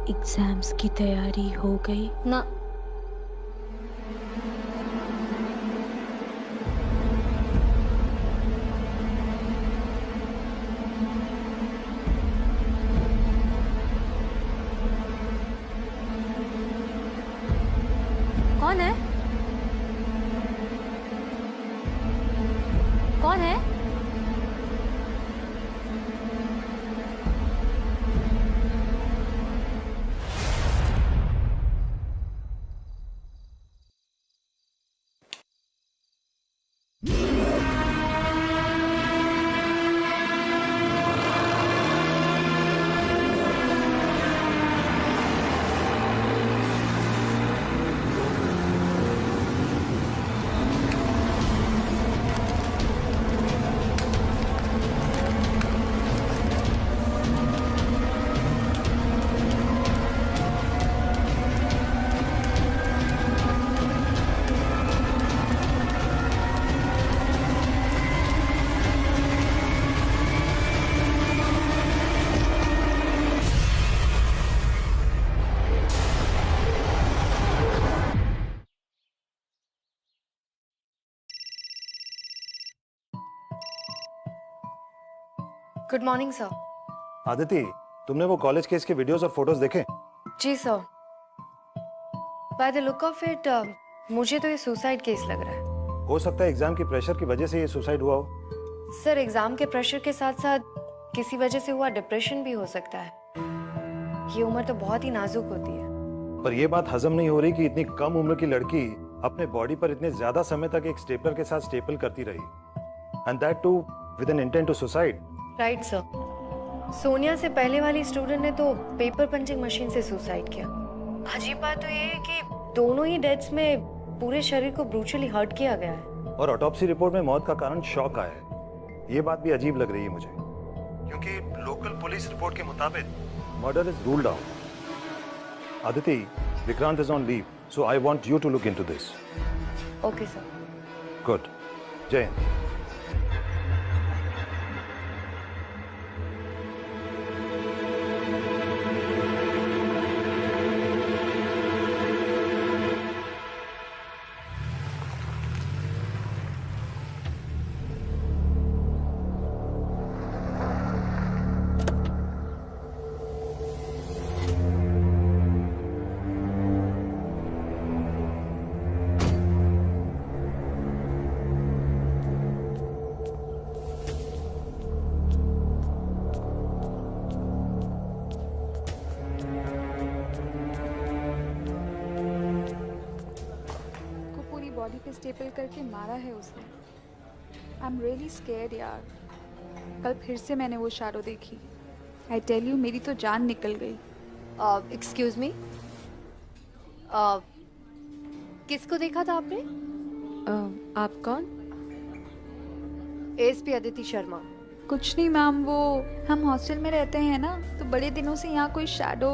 Exams की तैयारी हो गई? ना। कौन है? कौन है? Good morning sir. आदिति, तुमने वो कॉलेज केस के वीडियोस और फोटोज देखे? जी sir. By the look of it मुझे तो ये सुसाइड केस लग रहा है। हो सकता है एग्जाम की प्रेशर की वजह से ये सुसाइड हुआ हो। सर एग्जाम के प्रेशर के साथ साथ किसी वजह से हुआ डिप्रेशन भी हो सकता है। ये उम्र तो बहुत ही नाजुक होती है। पर ये बात हजम नहीं हो रही कि इतनी कम उम्र की लड़की अपने बॉडी पर इतने ज्यादा समय तक एक स्टेपलर के साथ स्टेपल करती रही, and that too with an intent to suicide. Right sir. Sonia से पहले वाली स्टूडेंट ने तो पेपर पंचिंग मशीन से सुसाइड किया। अजीब बात तो ये है कि दोनों ही डेथ्स में पूरे शरीर को ब्रूचुअली हर्ट किया गया है। और ऑटोप्सी रिपोर्ट में मौत का कारण शॉक आया है। ये बात भी अजीब लग रही है मुझे, क्योंकि लोकल पुलिस रिपोर्ट के मुताबिक murder is ruled out. Aditi, Vikrant is on leave, so I want you to look into this. Okay sir. Good. Jai Hind. Body पे स्टेपल करके मारा है उसने। आई एम रियली स्केर्ड यार। कल फिर से मैंने वो शैडो देखी। आई टेल यू, मेरी तो जान निकल गई। एक्सक्यूज मी, किसको देखा था आपने? आप कौन? एएसपी अदिति शर्मा। कुछ नहीं मैम, वो हम हॉस्टल में रहते हैं ना, तो बड़े दिनों से यहाँ कोई शैडो,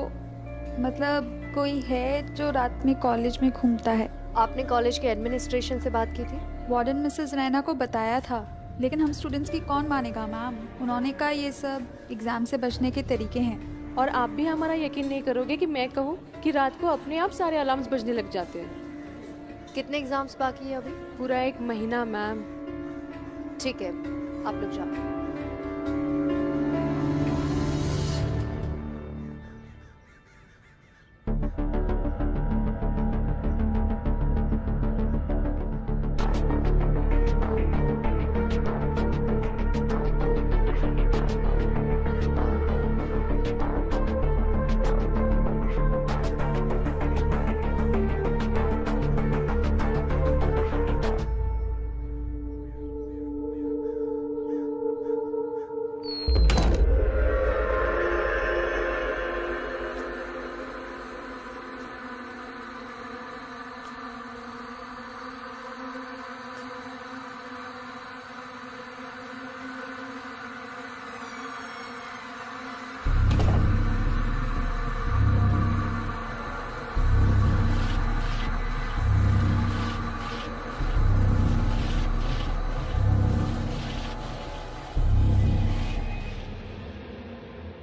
मतलब कोई है जो रात में कॉलेज में घूमता है। आपने कॉलेज के एडमिनिस्ट्रेशन से बात की थी? वार्डन मिसेस रैना को बताया था, लेकिन हम स्टूडेंट्स की कौन मानेगा मैम। उन्होंने कहा ये सब एग्जाम से बचने के तरीके हैं। और आप भी हमारा यकीन नहीं करोगे कि मैं कहूँ कि रात को अपने आप सारे अलार्म्स बजने लग जाते हैं। कितने एग्जाम्स बाकी है अभी? पूरा 1 महीना मैम। ठीक है, आप लोग जाओ।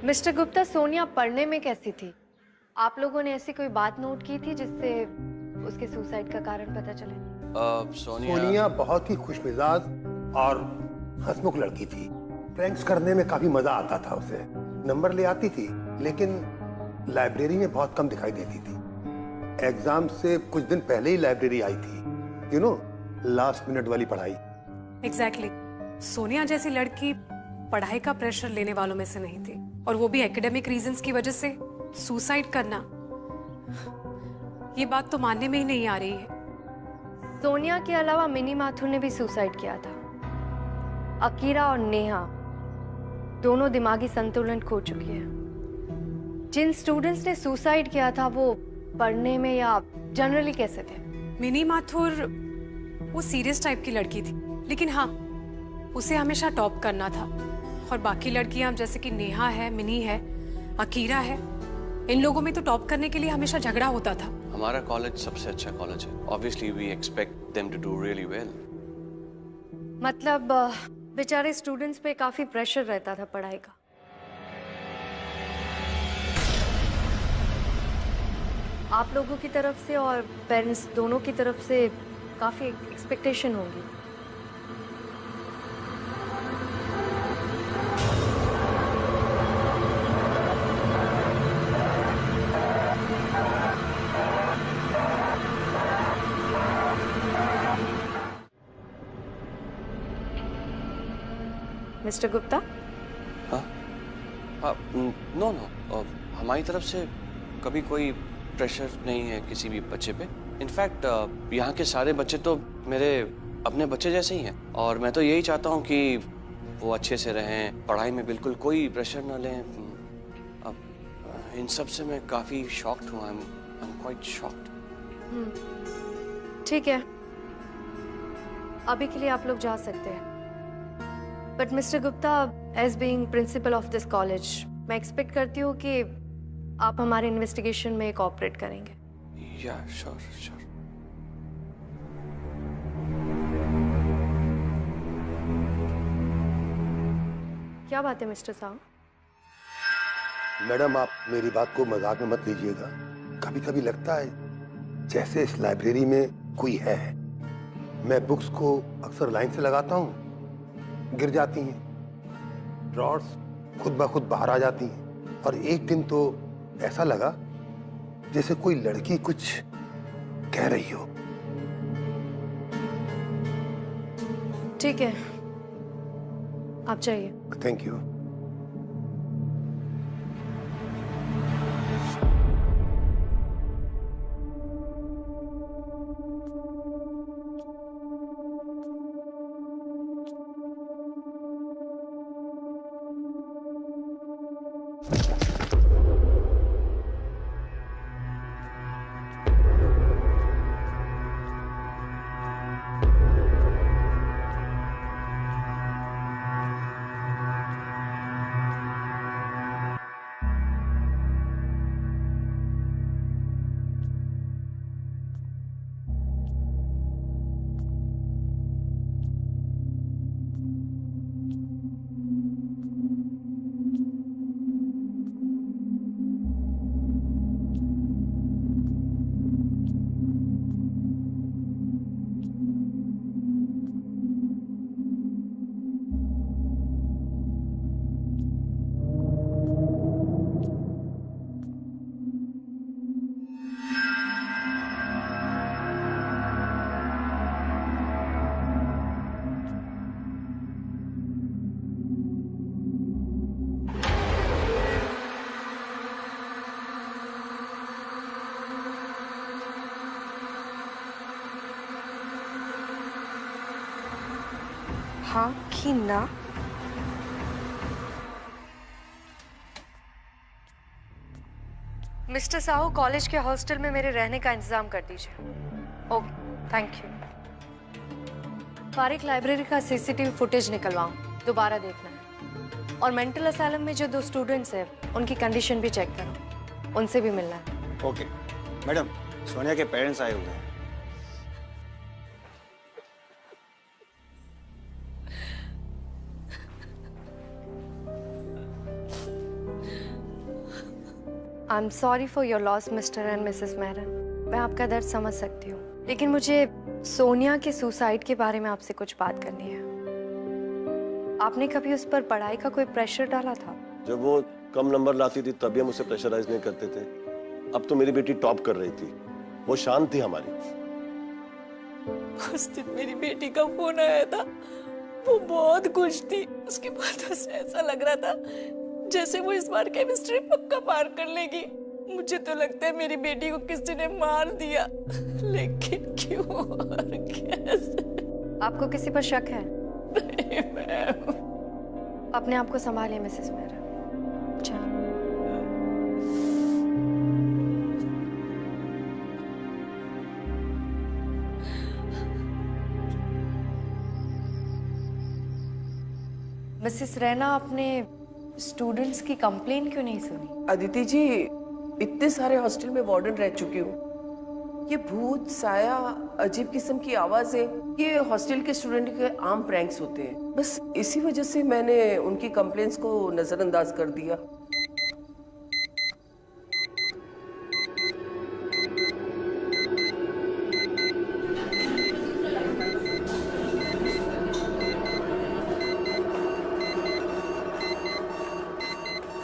मिस्टर गुप्ता, सोनिया पढ़ने में कैसी थी? आप लोगों ने ऐसी कोई बात नोट की थी जिससे उसके सुसाइड का कारण पता चले? सोनिया बहुत ही खुशमिजाज और हंसमुख लड़की थी। प्रैंक्स करने में काफी मजा आता था उसे। नंबर ले आती थी, लेकिन लाइब्रेरी में बहुत कम दिखाई देती थी। एग्जाम से कुछ दिन पहले ही लाइब्रेरी आई थी, यू नो, लास्ट मिनट वाली पढ़ाई। एग्जैक्टली। सोनिया जैसी लड़की पढ़ाई का प्रेशर लेने वालों में से नहीं थी, और वो भी एकेडमिक रीजंस की वजह से सुसाइड करना, ये बात तो मानने में ही नहीं आ रही है। सोनिया के अलावा मिनी माथुर ने भी सुसाइड किया था। अकीरा और नेहा दोनों दिमागी संतुलन खो चुकी है। जिन स्टूडेंट्स ने सुसाइड किया था वो पढ़ने में या जनरली कैसे थे? मिनी माथुर वो सीरियस टाइप की लड़की थी, लेकिन हाँ, उसे हमेशा टॉप करना था। और बाकी लड़कियां जैसे कि नेहा है, मिनी है, अकीरा है, इन लोगों में तो टॉप करने के लिए हमेशा झगड़ा होता था। हमारा कॉलेज सबसे अच्छा कॉलेज है। Obviously we expect them to do really well. मतलब बेचारे स्टूडेंट्स पे काफी प्रेशर रहता था पढ़ाई का। आप लोगों की तरफ से और पेरेंट्स दोनों की तरफ से काफी एक्सपेक्टेशन होगी। मिस्टर गुप्ता? नो नो, हमारी तरफ से कभी कोई प्रेशर नहीं है किसी भी बच्चे पे। इनफैक्ट यहाँ के सारे बच्चे तो मेरे अपने बच्चे जैसे ही हैं, और मैं तो यही चाहता हूँ कि वो अच्छे से रहें, पढ़ाई में बिल्कुल कोई प्रेशर ना लें। अब इन सब से मैं काफ़ी शॉक्ड हूँ। I am quite shocked. ठीक है, अभी के लिए आप लोग जा सकते हैं। But mister Gupta, as being principal of this college, मैं एक्सपेक्ट करती हूँ कि आप हमारे इन्वेस्टिगेशन में कोऑपरेट करेंगे। या श्योर श्योर। क्या बात है मिस्टर साहू? मैडम, आप मेरी बात को मजाक में मत लीजिएगा। कभी कभी लगता है जैसे इस लाइब्रेरी में कोई है। मैं बुक्स को अक्सर लाइन से लगाता हूँ, गिर जाती हैं, ड्रॉर्स खुद ब खुद बाहर आ जाती हैं, और एक दिन तो ऐसा लगा जैसे कोई लड़की कुछ कह रही हो। ठीक है, आप जाइए। Thank you. हाँ कि ना? मिस्टर साहू, कॉलेज के हॉस्टल में मेरे रहने का इंतजाम कर दीजिए। Okay, thank you. Farik library का सीसीटीवी फुटेज निकलवाऊं, दोबारा देखना है। और मेंटल असाइलम में जो 2 स्टूडेंट्स हैं, उनकी कंडीशन भी चेक करो, उनसे भी मिलना है। ओके मैडम, सोनिया के पेरेंट्स आए हुए हैं। I am sorry for your loss mister and Mrs Mehran. मैं आपका दर्द समझ सकती हूँ, लेकिन मुझे सोनिया के सुसाइड के बारे में आपसे कुछ बात करनी है। आपने कभी उस पर पढ़ाई का कोई प्रेशर डाला था? जब वो कम नंबर लाती थी तभी हम उसे प्रेशराइज नहीं करते थे। अब तो मेरी बेटी टॉप कर रही थी, वो शांत थी हमारी। उस दिन मेरी बेटी का फोन आया था, वो बहुत खुश थी। उसके बाद उसे ऐसा लग रहा था जैसे वो इस बार केमिस्ट्री पक्का पार कर लेगी। मुझे तो लगता है मेरी बेटी को किसी ने मार दिया, लेकिन क्यों और कैसे? आपको किसी पर शक है? नहीं मैम। अपने आप को संभालिए मिसेस मेहरा। मिसेस रैना, आपने स्टूडेंट्स की कंप्लेन क्यों नहीं सुनी? अदिति जी, इतने सारे हॉस्टल में वार्डन रह चुकी हूँ। ये भूत, साया, अजीब किस्म की आवाजें, ये हॉस्टल के स्टूडेंट के आम प्रैंक्स होते हैं। बस इसी वजह से मैंने उनकी कंप्लेंट्स को नजरअंदाज कर दिया।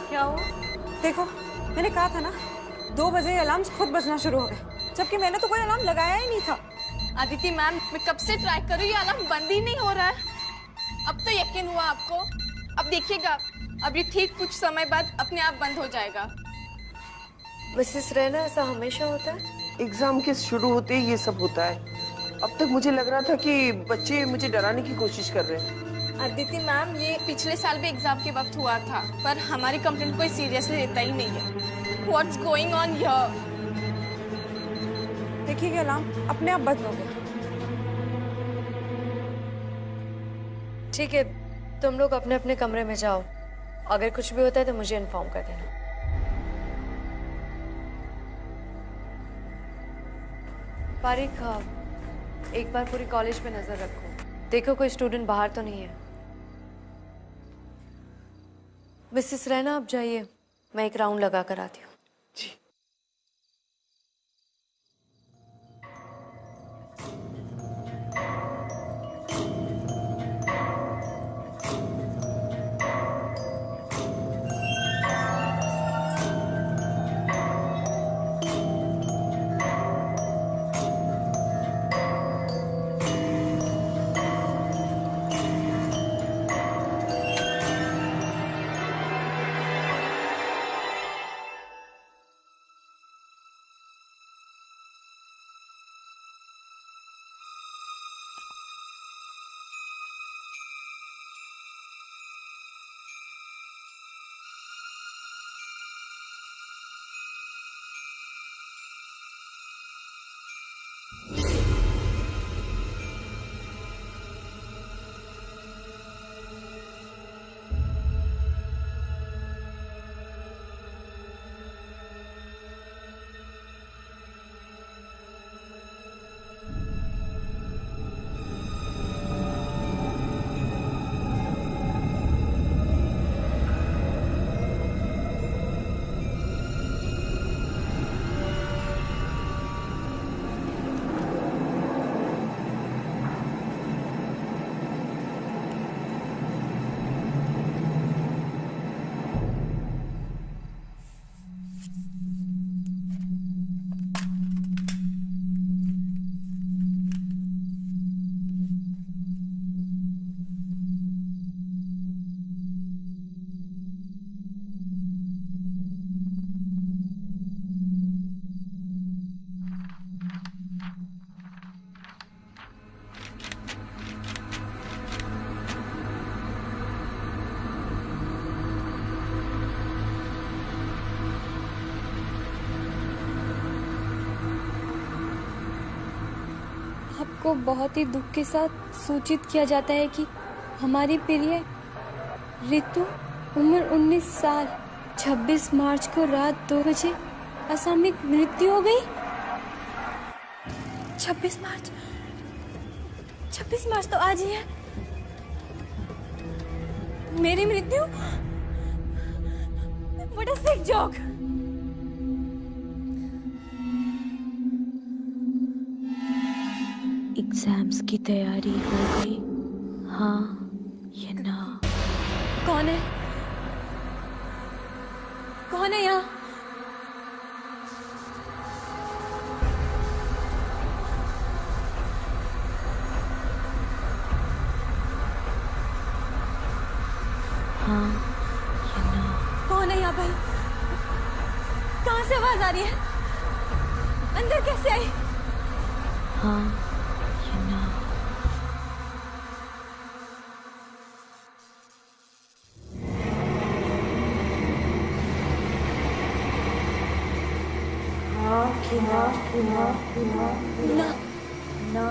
क्या हुआ? देखो, मैंने कहा था ना, 2 बजे अलार्म्स खुद बजना शुरू हो गए, जबकि मैंने तो कोई अलार्म लगाया ही नहीं था। अदिति मैम, मैं कब से ट्राई कर रही हूँ, अलार्म बंद ही नहीं हो रहा है। अब तो यकीन हुआ आपको? अब देखिएगा, अब ये ठीक कुछ समय बाद अपने आप बंद हो जाएगा। मिसेस रैना, ऐसा हमेशा होता है? एग्जाम के शुरू होते ही ये सब होता है। अब तक मुझे लग रहा था कि बच्चे मुझे डराने की कोशिश कर रहे हैं। अदिति मैम, ये पिछले साल भी एग्जाम के वक्त हुआ था, पर हमारी कंप्लेंट कोई सीरियसली लेता ही नहीं है। What's going on here? देखिए अलार्म अपने आप बंद हो गया। ठीक है, तुम लोग अपने अपने कमरे में जाओ। अगर कुछ भी होता है तो मुझे इन्फॉर्म कर देना। पारिक, एक बार पूरी कॉलेज पे नजर रखो, देखो कोई स्टूडेंट बाहर तो नहीं है। मिसेस रैना, आप जाइए, मैं एक राउंड लगा कर आती हूँ। जी। आपको बहुत ही दुख के साथ सूचित किया जाता है कि हमारी प्रिय ऋतु, उम्र 19 साल, 26 मार्च को रात 2 बजे असामयिक मृत्यु हो गई। 26 मार्च तो आज ही है। मेरी मृत्यु? What a sick joke! Exams की तैयारी हो गई, हाँ या ना? कौन है? कौन है यहाँ? हाँ या ना? कौन है यहाँ पर? कहाँ से आवाज आ रही है? अंदर कैसे आई? हाँ या ना? ना ना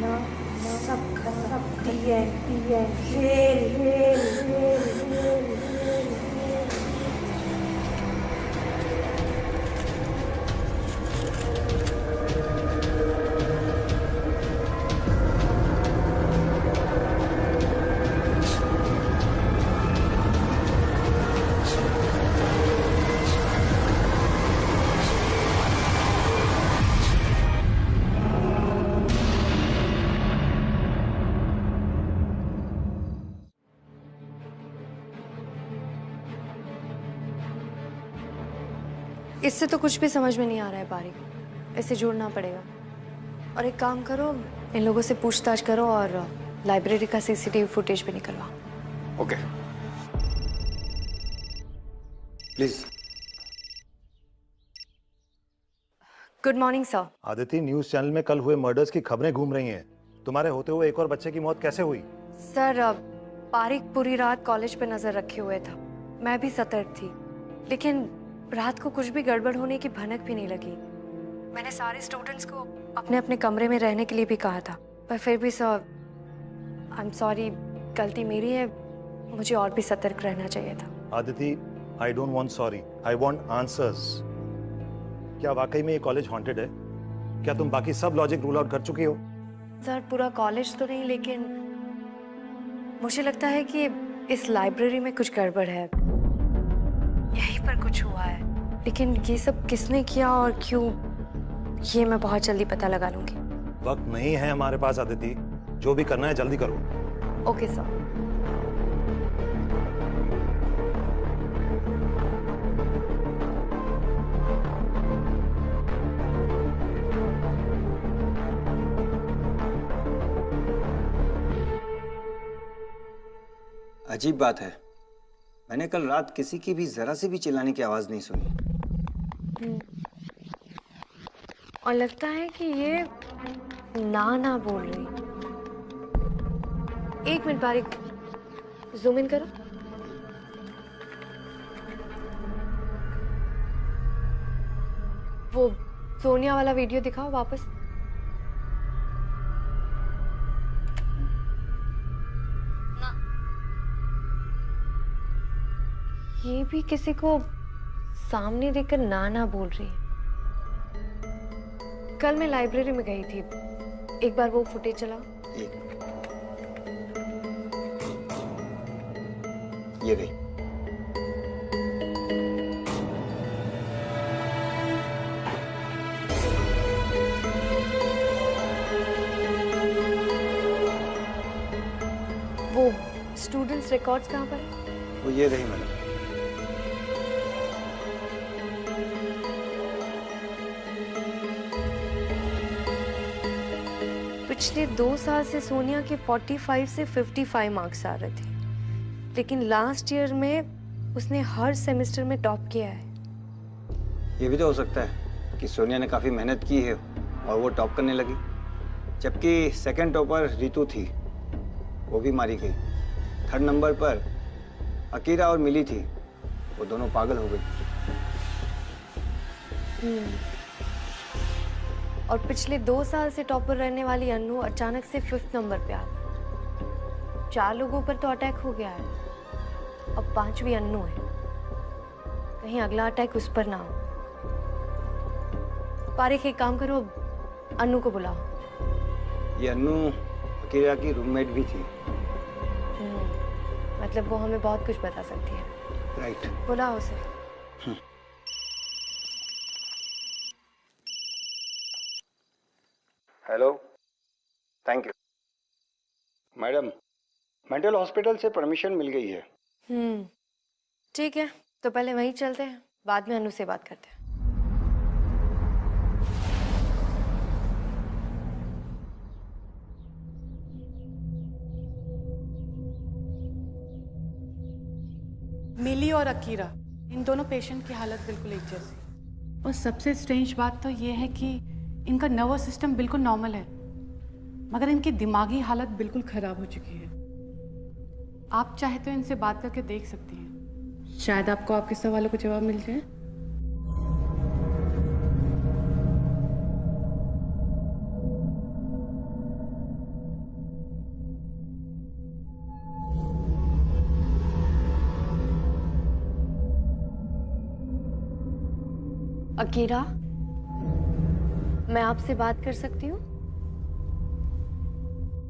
ना सब दिए इससे तो कुछ भी समझ में नहीं आ रहा है बारिक। इसे जोड़ना पड़ेगा। और एक काम करो, इन लोगों से पूछताछ करो और लाइब्रेरी का सीसीटीवी फुटेज भी निकलवाओ। Okay please. Good morning sir. Aditi, news channel में कल हुए मर्डर्स की खबरें घूम रही हैं। तुम्हारे होते हुए एक और बच्चे की मौत कैसे हुई? सर, बारिक पूरी रात कॉलेज पे नजर रखे हुए था। मैं भी सतर्क थी, लेकिन रात को कुछ भी गड़बड़ होने की भनक भी नहीं लगी। मैंने सारे स्टूडेंट्स को अपने अपने कमरे में रहने के लिए भी कहा था, पर फिर भी सर, आई एम सॉरी, गलती मेरी है। मुझे और भी सतर्क रहना चाहिए था। Aditi, I don't want sorry, I want answers. क्या वाकई में ये कॉलेज हॉन्टेड है? क्या तुम बाकी सब लॉजिक रूल आउट कर चुकी हो? सर, पूरा कॉलेज तो नहीं, लेकिन मुझे लगता है कि इस लाइब्रेरी में कुछ गड़बड़ है। यहीं पर कुछ हुआ है, लेकिन ये सब किसने किया और क्यों, ये मैं बहुत जल्दी पता लगा लूंगी। वक्त नहीं है हमारे पास आदिति, जो भी करना है जल्दी करो। Okay sir. अजीब बात है, मैंने कल रात किसी की भी जरा से भी चिल्लाने की आवाज नहीं सुनी। और लगता है कि ये ना बोल रही। एक मिनट बारिक, जूम इन करो। वो सोनिया वाला वीडियो दिखाओ वापस। ये भी किसी को सामने देखकर ना बोल रही है। कल मैं लाइब्रेरी में गई थी, एक बार वो फुटेज चलाओ। ये गई। वो स्टूडेंट्स रिकॉर्ड्स कहाँ पर है? वो ये रही मैडम। पिछले 2 साल से सोनिया के 45 से 55 मार्क्स आ रहे थे, लेकिन लास्ट ईयर में उसने हर सेमेस्टर में टॉप किया है। ये भी तो हो सकता है कि सोनिया ने काफी मेहनत की है और वो टॉप करने लगी, जबकि सेकंड टॉपर रितु थी, वो भी मारी गई। थर्ड नंबर पर अकीरा और मिली थी, वो दोनों पागल हो गई। और पिछले 2 साल से टॉपर रहने वाली अन्नू अचानक से 5th नंबर पे आ गई। 4 लोगों पर तो अटैक हो गया है, अब 5वीं अन्नू है। कहीं अगला अटैक उस पर ना हो। पारिक, एक काम करो, अन्नू को बुलाओ। ये अन्नू अकीरा की रूममेट भी थी। मतलब वो हमें बहुत कुछ बता सकती है। राइट, बुलाओ उसे। Hello, thank you. Madam, mental hospital से परमिशन मिल गई है। ठीक है, तो पहले वहीं चलते हैं, बाद में अनु से बात करते हैं। मिली और अकीरा, इन दोनों पेशेंट की हालत बिल्कुल एक जैसी। और सबसे स्ट्रेंज बात तो ये है कि इनका नर्वस सिस्टम बिल्कुल नॉर्मल है, मगर इनकी दिमागी हालत बिल्कुल खराब हो चुकी है। आप चाहे तो इनसे बात करके देख सकती हैं, शायद आपको आपके सवालों का जवाब मिल जाए। अकीरा, मैं आपसे बात कर सकती हूँ?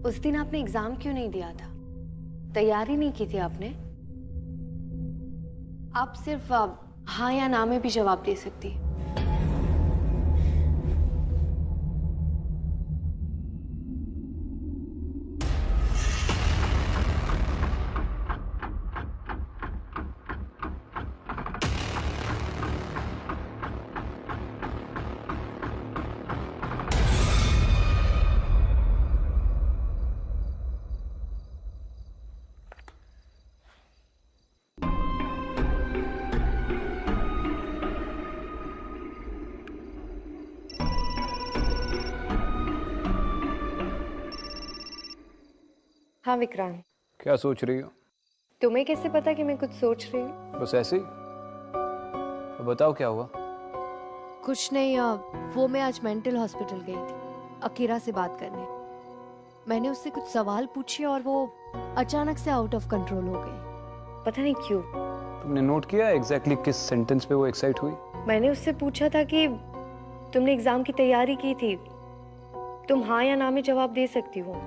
उस दिन आपने एग्जाम क्यों नहीं दिया था? तैयारी नहीं की थी आपने? आप सिर्फ हाँ या ना में भी जवाब दे सकती। हाँ विक्रांत, क्या सोच रही हो? तुम्हें कैसे पता कि मैं कुछ सोच रही हूँ? बस ऐसे ही। तो बताओ क्या हुआ? कुछ नहीं, वो मैं आज मेंटल हॉस्पिटल गई थी अकीरा से बात करने। मैंने उससे कुछ सवाल पूछे और वो अचानक से आउट ऑफ कंट्रोल हो गई, पता नहीं क्यों। तुमने नोट किया एग्जैक्टली किस सेंटेंस पे वो एक्साइट हुई? मैंने उससे पूछा था कि तुमने एग्जाम की तैयारी की थी, तुम हाँ या ना में जवाब दे सकती हो।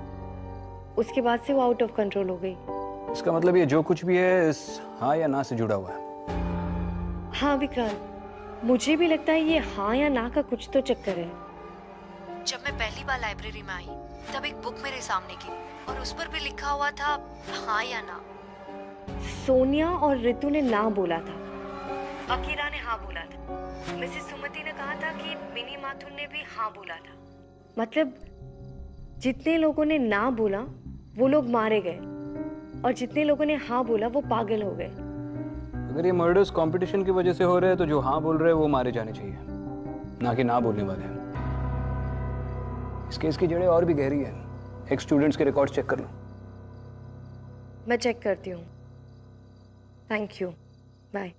उसके बाद से वो आउट ऑफ कंट्रोल हो गई। इसका मतलब ये जो कुछ भी है इस हाँ या ना से जुड़ा हुआ है। हाँ विक्रांत, मुझे भी लगता है ये हाँ या ना का कुछ तो चक्कर है। जब मैं पहली बार लाइब्रेरी में आई तब एक बुक मेरे सामने गिरी और उस पर भी लिखा हुआ था हाँ या ना। सोनिया और रितु ने ना बोला था, अकीरा ने हाँ बोला था, मिसेस सुमति ने कहा था कि मिनी माथुर ने भी हाँ बोला था। मतलब जितने लोगों ने ना बोला वो लोग मारे गए और जितने लोगों ने हाँ बोला वो पागल हो गए। अगर ये मर्डर्स कंपटीशन की वजह से हो रहे हैं तो जो हाँ बोल रहे हैं वो मारे जाने चाहिए, ना कि ना बोलने वाले। इस केस की जड़ें और भी गहरी है। एक स्टूडेंट्स के रिकॉर्ड चेक कर लो। मैं चेक करती हूँ। Thank you, bye.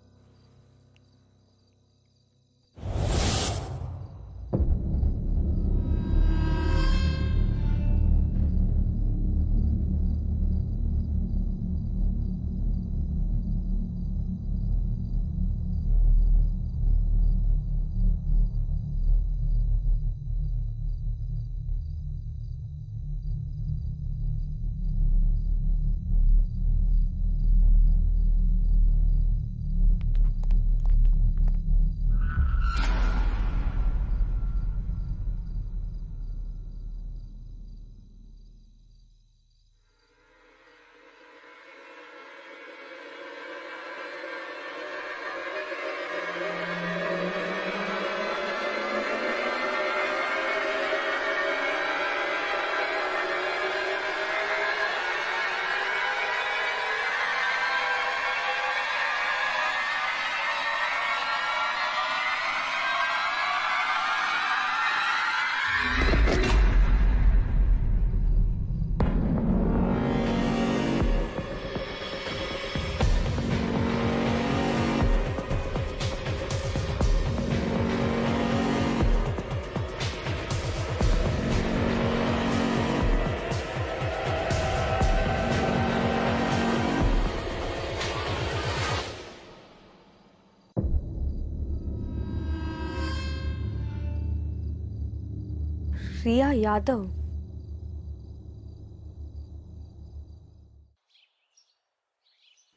Riya Yadav.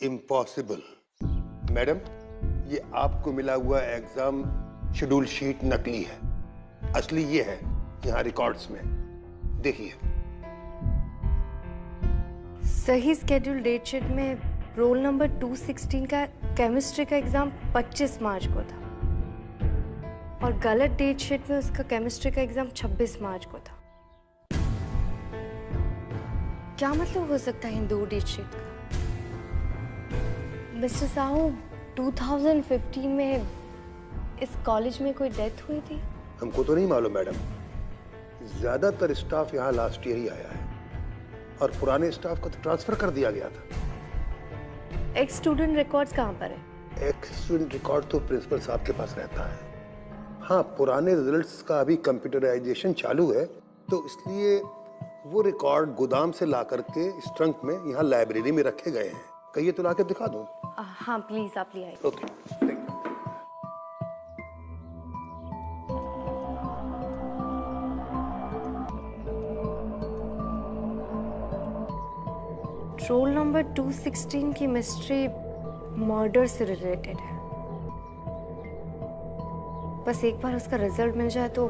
Impossible. Madam, ये आपको मिला हुआ एग्जाम शेड्यूल शीट नकली है, असली ये है यहाँ रिकॉर्ड्स में। देखिए। सही स्केड्यूल डेट शीट में रोल नंबर 216 का केमिस्ट्री का एग्जाम 25 मार्च को था और गलत डेट शीट में उसका केमिस्ट्री का एग्जाम 26 मार्च को था। क्या मतलब हो सकता है इन दो डेट शीट का? मिस्टर साहू, 2015 में इस कॉलेज में कोई डेथ हुई थी? हमको तो नहीं मालूम मैडम, ज्यादातर स्टाफ यहाँ लास्ट ईयर ही आया है और पुराने स्टाफ को तो ट्रांसफर कर दिया गया था। एक्स स्टूडेंट रिकॉर्ड्स कहाँ पर है? एक्स स्टूडेंट रिकॉर्ड तो प्रिंसिपल साहब के पास रहता है। हाँ, पुराने रिजल्ट्स का अभी कंप्यूटराइजेशन चालू है, तो इसलिए वो रिकॉर्ड गोदाम से ला करके इस ट्रंक में यहाँ लाइब्रेरी में रखे गए हैं। कहिए तो ला के दिखा दूं? हाँ प्लीज, आप ले आइए। ओके। रोल नंबर 216 की मिस्ट्री मर्डर से रिलेटेड है। बस एक बार उसका रिजल्ट मिल जाए तो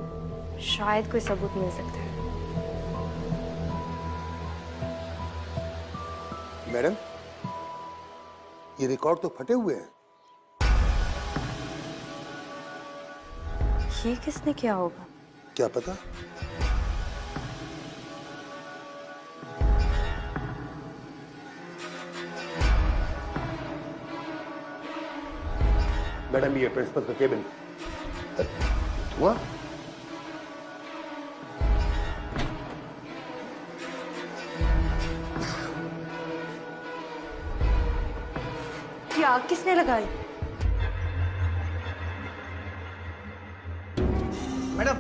शायद कोई सबूत मिल सकता है। मैडम, ये रिकॉर्ड तो फटे हुए हैं। ये किसने किया होगा? क्या पता। मैडम, ये प्रिंसिपल का केबिन। धुआं? क्या किसने लगाई? मैडम,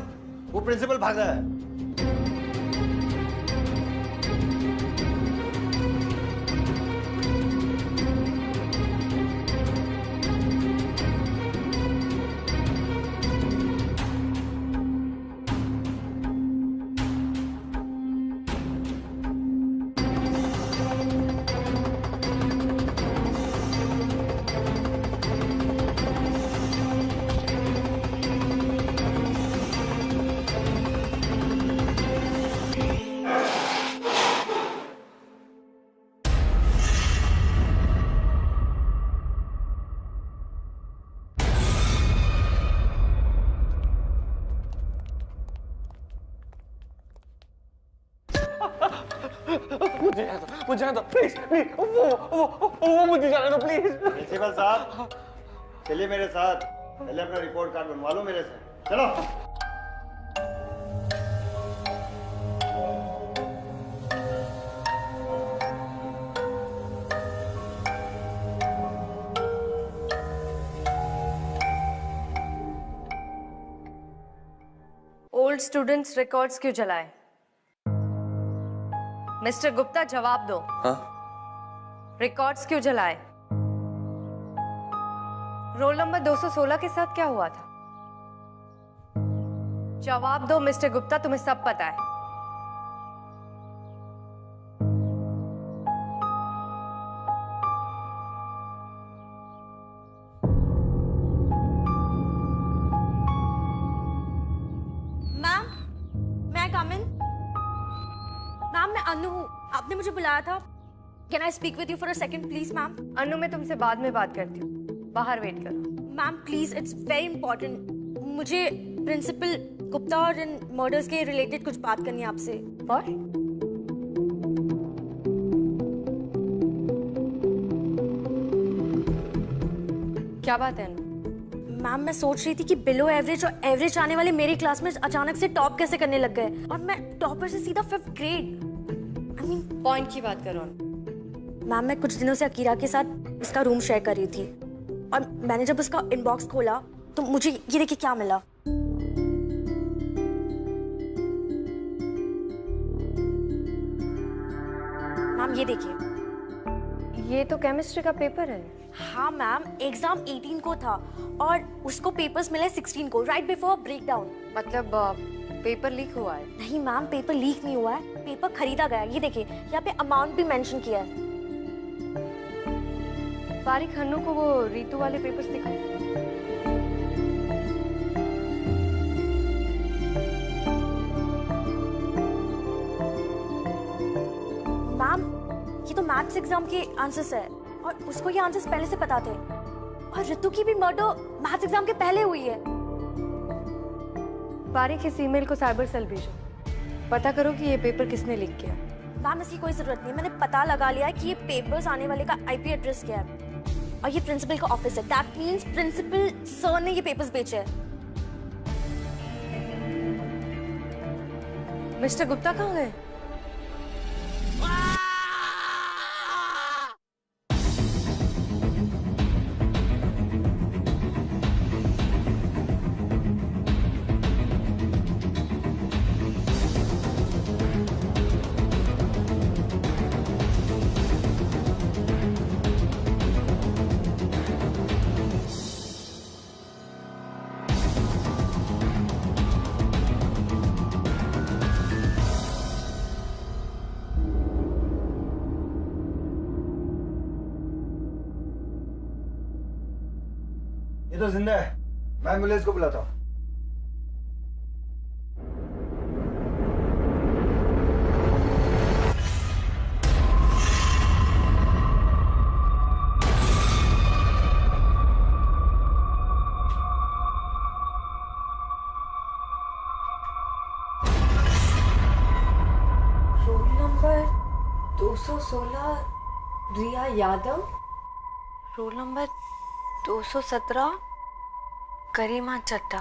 वो प्रिंसिपल भाग रहा है। मुझे जाने दो प्लीज प्लीज, वो मुझे जाने दो प्लीज। प्रिंसिपल साहब, चलिए मेरे साथ। पहले अपना रिपोर्ट कार्ड बनवा लो मेरे से। चलो। ओल्ड स्टूडेंट्स रिकॉर्ड्स क्यों जलाए? मिस्टर गुप्ता, जवाब दो। हाँ? रिकॉर्ड्स क्यों जलाए? रोल नंबर 216 के साथ क्या हुआ था? जवाब दो मिस्टर गुप्ता, तुम्हें सब पता है। मैम, मैं कम इन? मैम, मैं अनु हूँ, आपने मुझे बुलाया था। Can I speak with you for a second please ma'am? Anu, मैं तुमसे बाद में बात करती हूँ, बाहर वेट करो। Ma'am please, it's very important. मुझे प्रिंसिपल गुप्ता और इन मर्डर्स के रिलेटेड कुछ बात करनी है आपसे। और? क्या बात है अनु? मैम, मैं सोच रही थी कि बिलो एवरेज और एवरेज आने वाले मेरी क्लास में अचानक से टॉप कैसे करने लग गए, और मैं टॉपर से सीधा 5th grade. I mean point की बात करो। मैम, मैं कुछ दिनों से अकीरा के साथ उसका रूम शेयर कर रही थी, और मैंने जब उसका इनबॉक्स खोला तो मुझे ये देखिए क्या मिला। मैम ये देखिए। ये तो केमिस्ट्री का पेपर है। हाँ मैम, एग्जाम 18 को था और उसको पेपर्स मिले 16 को, राइट बिफोर ब्रेकडाउन। मतलब पेपर लीक हुआ है? नहीं मैम, पेपर लीक नहीं हुआ है, पेपर खरीदा गया। ये देखिए, यहाँ पे अमाउंट भी मेंशन किया है। बारिक, हन्नू को वो रीतू वाले पेपर्स दिखाओ। मैम, ये तो मैथ्स एग्जाम के आंसर्स है और उसको ये आंसर्स पहले से पता थे। और रितु की भी मर्डर मैथ्स एग्जाम के पहले हुई है। बारीक इस ईमेल को साइबर सेल भेजो, पता करो कि ये पेपर किसने लीक किया। मैम इसकी कोई जरूरत नहीं, मैंने पता लगा लिया है कि ये पेपर्स आने वाले का आईपी एड्रेस क्या है और ये प्रिंसिपल का ऑफिस है। दैट मींस प्रिंसिपल सर ने ये पेपर्स बेचे हैं। मिस्टर गुप्ता कहाँ गए? ये तो जिंदा है, मैं एम्बुलेंस को बुलाता हूँ। Roll number 216 Riya Yadav, roll number 217 Karima Chatta.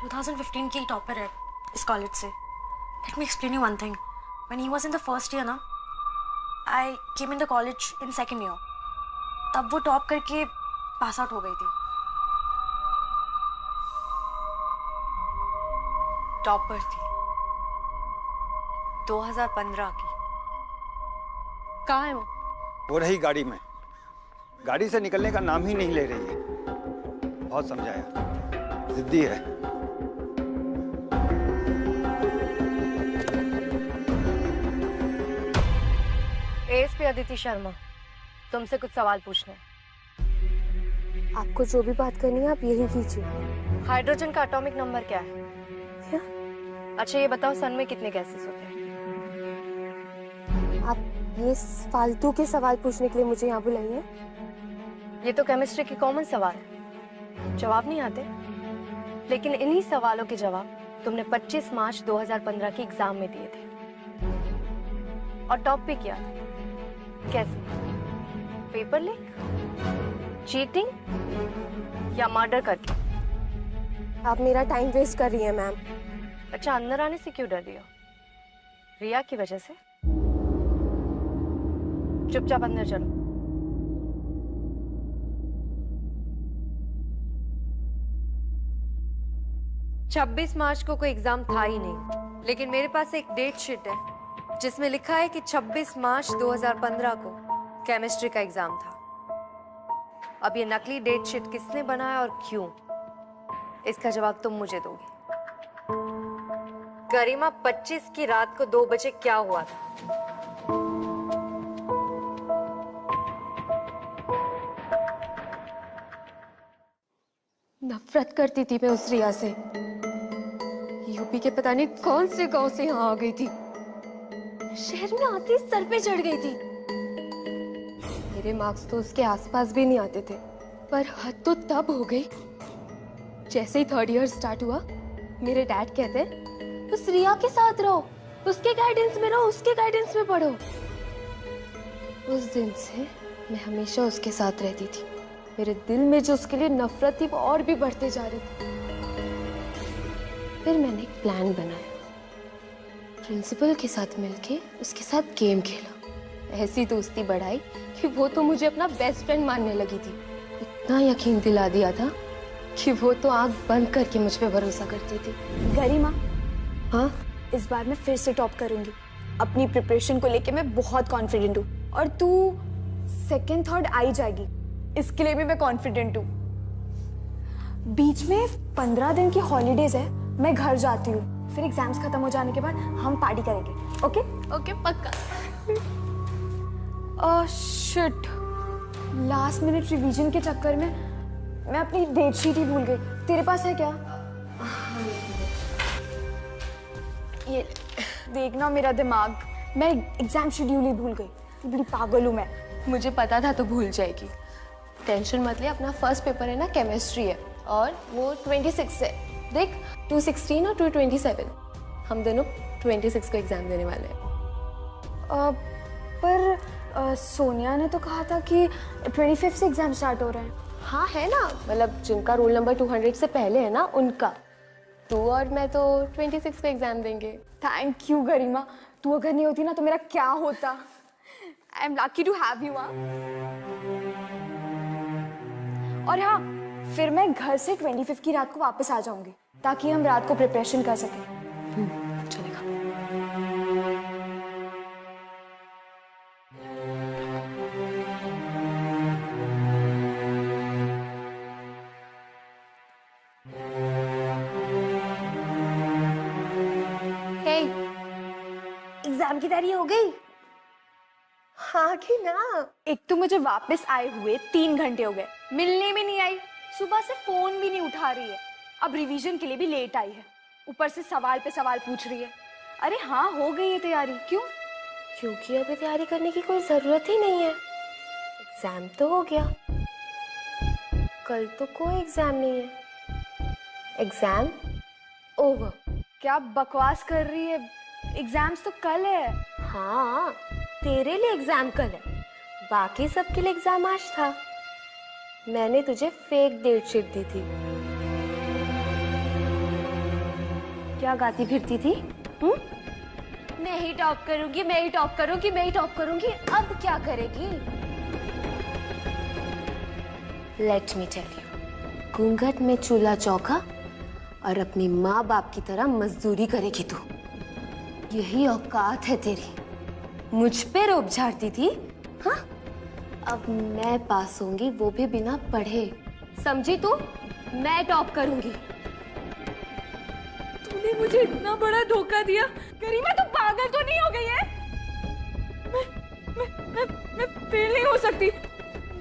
2015 की टॉपर है इस कॉलेज से। Let me explain you one thing. When he was in the first year ना, I came in the college in second year. तब वो टॉप करके पास आउट हो गई थी। टॉपर थी 2015 की। कहाँ है वो रही गाड़ी में, गाड़ी से निकलने का नाम ही नहीं ले रही है। बहुत समझाया, जिद्दी है। एएसपी अदिति शर्मा, तुमसे कुछ सवाल पूछने हैं। आपको जो भी बात करनी है आप यही कीजिए। हाइड्रोजन का एटॉमिक नंबर क्या है? क्या? अच्छा ये बताओ, सन में कितने गैसेस होते हैं? आप ये फालतू के सवाल पूछने के लिए मुझे यहाँ बुलाई है? ये तो केमिस्ट्री की कॉमन सवाल है, जवाब नहीं आते। लेकिन इन्हीं सवालों के जवाब तुमने 25 मार्च 2015 की एग्जाम में दिए थे और टॉप भी किया था। कैसे? पेपर लीक, चीटिंग या मर्डर करके? आप मेरा टाइम वेस्ट कर रही हैं मैम। अच्छा, अंदर आने से क्यों डर रही हो? रिया की वजह से? चुपचाप अंदर चलो। छब्बीस मार्च को कोई एग्जाम था ही नहीं, लेकिन मेरे पास एक डेट शीट है जिसमें लिखा है कि 26 मार्च 2015 को केमिस्ट्री का एग्जाम था। अब ये नकली डेट शीट किसने बनाया और क्यों, इसका जवाब तुम मुझे दोगी। गरिमा 25 की रात को 2 बजे क्या हुआ था? नफरत करती थी मैं उस रिया से। यूपी के पता नहीं कौन से गांव से यहाँ आ गई थी। शहर में आती सर पे चढ़ गई थी। मेरे मार्क्स तो उसके आसपास भी नहीं आते थे, पर हद तो तब हो गई जैसे ही थर्ड ईयर स्टार्ट हुआ। मेरे डैड कहते उस रिया के साथ रहो, उसके गाइडेंस में रहो, उसके गाइडेंस में पढ़ो। उस दिन से मैं हमेशा उसके साथ रहती थी। मेरे दिल में जो उसके लिए नफरत थी वो और भी बढ़ते जा रही थी। फिर मैंने एक प्लान बनाया, प्रिंसिपल के साथ मिलके उसके साथ गेम खेला। ऐसी दोस्ती बढ़ाई कि वो तो मुझे अपना बेस्ट फ्रेंड मानने लगी थी। इतना यकीन दिला दिया था कि वो तो आंख बंद करके मुझ पे भरोसा करती थी। गरिमा, हाँ, इस बार मैं फिर से टॉप करूंगी। अपनी प्रिपरेशन को लेके मैं बहुत कॉन्फिडेंट हूँ और तू सेकंड थर्ड आ ही जाएगी, इसके लिए भी मैं कॉन्फिडेंट हूँ। बीच में 15 दिन की हॉलीडेज है, मैं घर जाती हूँ। फिर एग्जाम्स खत्म हो जाने के बाद हम पार्टी करेंगे। ओके? ओके पक्का। शिट, लास्ट मिनट रिवीजन के चक्कर में मैं अपनी डेट शीट ही भूल गई। तेरे पास है क्या? ये देखना मेरा दिमाग, मैं एग्जाम शेड्यूल ही भूल गई। बड़ी पागल हूँ मैं। मुझे पता था तो भूल जाएगी। टेंशन मत ले, अपना फर्स्ट पेपर है ना केमिस्ट्री है और वो 26 से। देख 216 और 227 हम दोनों 26 को एग्जाम देने वाले हैं। पर सोनिया ने तो कहा था कि 25 से एग्जाम स्टार्ट हो रहे हैं। हाँ है ना, मतलब जिनका रोल नंबर 200 से पहले है ना उनका। तू और मैं तो 26 को एग्जाम देंगे। थैंक यू गरिमा, तू अगर नहीं होती ना तो मेरा क्या होता। I am lucky to have you. और हाँ, फिर मैं घर से 25 की रात को वापस आ जाऊंगी ताकि हम रात को प्रिपरेशन कर सकें। चलेगा। एग्जाम की तैयारी हो गई? हाँ कि ना। एक तो मुझे वापस आए हुए 3 घंटे हो गए, मिलने भी नहीं आई, सुबह से फोन भी नहीं उठा रही है, अब रिवीजन के लिए भी लेट आई है, ऊपर से सवाल पे सवाल पूछ रही है। अरे हाँ हो गई है तैयारी। क्यों? क्योंकि अभी तैयारी करने की कोई जरूरत ही नहीं है। एग्जाम तो हो गया, कल तो कोई एग्जाम नहीं है। Exam over. क्या बकवास कर रही है? एग्जाम्स तो कल है। हाँ तेरे लिए एग्जाम कल है, बाकी सबके लिए एग्जाम आज था। मैंने तुझे फेक डेट शीट दी थी। क्या गाती फिरती थी? मैं ही टॉप करूंगी, मैं ही टॉप करूंगी, मैं ही टॉप करूंगी। अब क्या करेगी? लेट मी टेल यू, घूंघट में चूल्हा चौका और अपनी माँ बाप की तरह मजदूरी करेगी तू। यही औकात है तेरी। मुझ पे रोब झाड़ती थी। हाँ अब मैं पास होंगी, वो भी बिना पढ़े। समझी तू? मैं टॉप करूंगी। तूने मुझे इतना बड़ा धोखा दिया। गरिमा तू पागल तो नहीं हो गई है? मैं फेल नहीं हो सकती।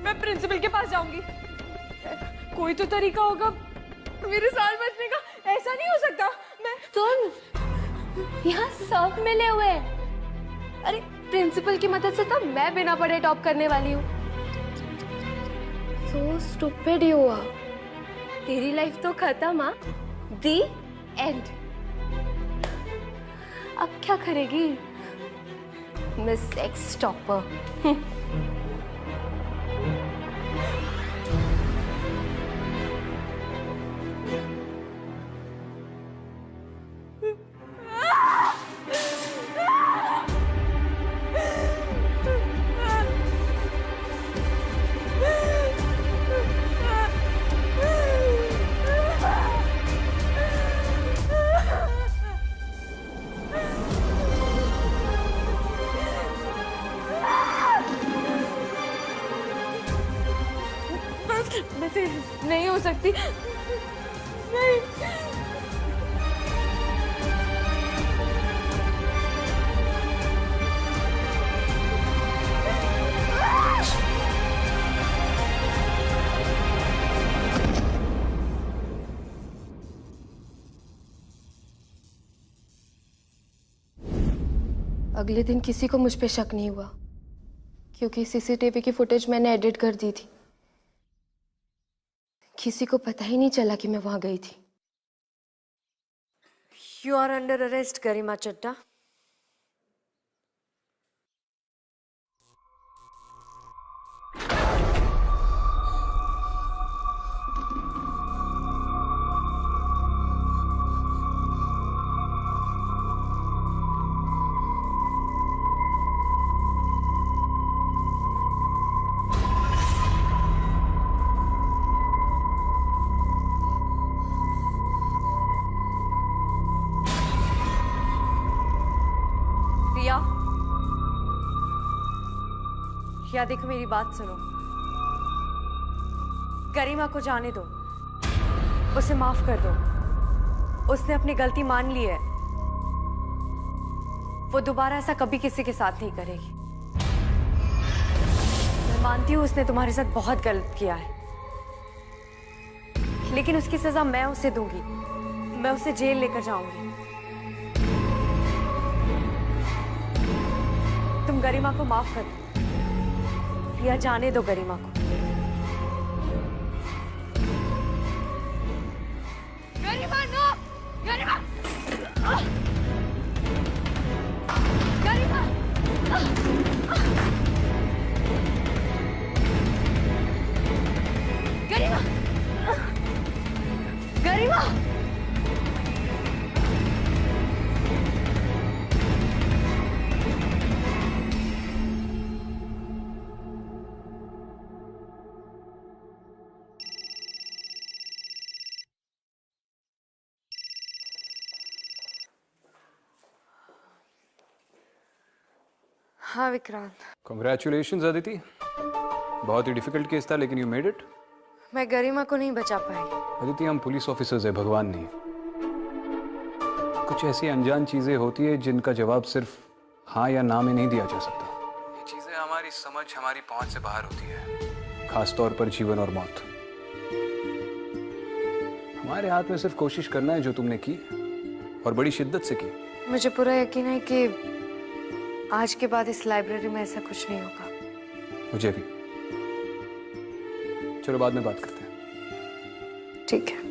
मैं प्रिंसिपल के पास जाऊंगी। कोई तो तरीका होगा मेरे साल बचने का। ऐसा नहीं हो सकता। मैं सुन, यहाँ सब मिले हुए हैं। अरे प्रिंसिपल की मदद से तो मैं बिना पढ़े टॉप करने वाली हूँ। So stupid you are। तेरी लाइफ तो खत्म। हाँ, The end। अब क्या करेगी मिस एक्स टॉपर? नहीं हो सकती। नहीं। अगले दिन किसी को मुझ पे शक नहीं हुआ क्योंकि सीसीटीवी की फुटेज मैंने एडिट कर दी थी। किसी को पता ही नहीं चला कि मैं वहां गई थी। यू आर अंडर अरेस्ट गरिमा चड्डा। या देखो मेरी बात सुनो, गरिमा को जाने दो, उसे माफ कर दो। उसने अपनी गलती मान ली है, वो दोबारा ऐसा कभी किसी के साथ नहीं करेगी। मैं मानती हूँ उसने तुम्हारे साथ बहुत गलत किया है, लेकिन उसकी सजा मैं उसे दूंगी। मैं उसे जेल लेकर जाऊंगी। तुम गरिमा को माफ कर दो। या जाने दो गरिमा को। गरिमा नो, गरिमा, गरिमा, गरिमा, गरिमा। हाँ विक्रांत। Congratulations अदिति, बहुत ही डिफिकल्ट केस था लेकिन यू मेड इट। मैं गरिमा को नहीं बचा पाई। अदिति हम पुलिस ऑफिसर्स हैं, भगवान नहीं। कुछ ऐसी अनजान चीजें होती है जिनका जवाब सिर्फ हाँ या ना में नहीं दिया जा सकता। ये चीजें हमारी समझ, हमारी पहुंच से बाहर होती है, खास तौर पर जीवन और मौत। हमारे हाथ में सिर्फ कोशिश करना है जो तुमने की और बड़ी शिद्दत से की। मुझे पूरा यकीन है कि आज के बाद इस लाइब्रेरी में ऐसा कुछ नहीं होगा। मुझे भी। चलो बाद में बात करते हैं। ठीक है।